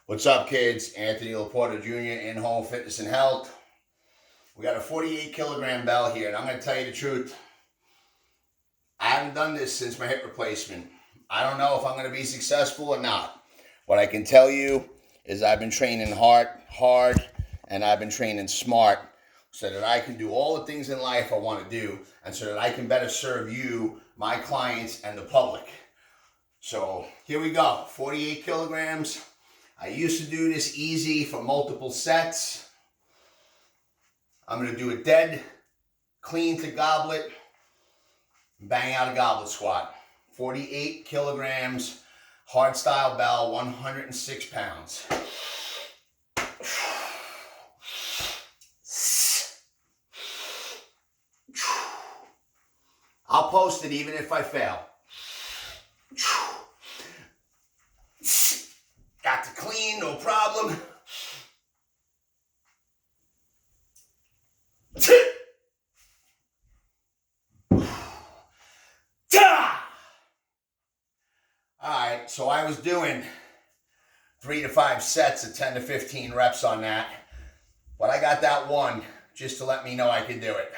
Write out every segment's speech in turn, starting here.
What's up, kids? Anthony Laporta Jr. in Home Fitness and Health. We got a 48 kilogram bell here, and I'm going to tell you the truth. I haven't done this since my hip replacement. I don't know if I'm going to be successful or not. What I can tell you is I've been training hard, and I've been training smart so that I can do all the things in life I want to do, and so that I can better serve you, my clients, and the public. So here we go, 48 kilograms. I used to do this easy for multiple sets. I'm going to do a dead, clean to goblet, bang out a goblet squat. 48 kilograms, hard style bell, 106 pounds. I'll post it even if I fail. Got to clean, no problem. Alright, so I was doing 3 to 5 sets of 10 to 15 reps on that. But I got that one just to let me know I could do it.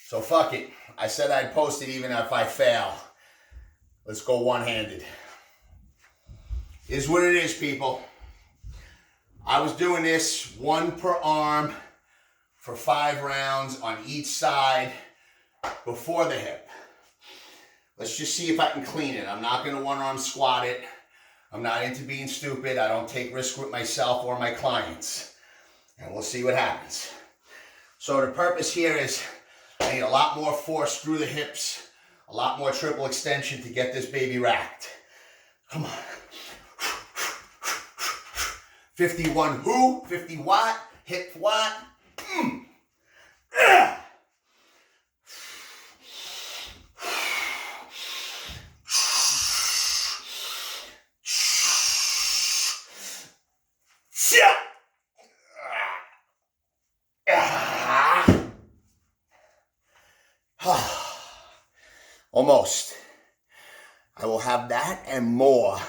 So fuck it. I said I'd post it even if I fail. Let's go one-handed. Is what it is, people. I was doing this 1 per arm for 5 rounds on each side before the hip. Let's just see if I can clean it. I'm not going to one-arm squat it. I'm not into being stupid. I don't take risks with myself or my clients. And we'll see what happens. So the purpose here is I need a lot more force through the hips, a lot more triple extension to get this baby racked. Come on. 51 who? 50 watt? Hip watt? Almost. I will have that and more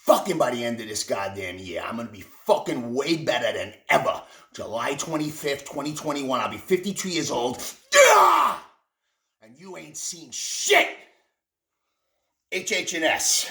fucking by the end of this goddamn year. I'm going to be fucking way better than ever. July 25th, 2021. I'll be 52 years old. And you ain't seen shit. HH&S.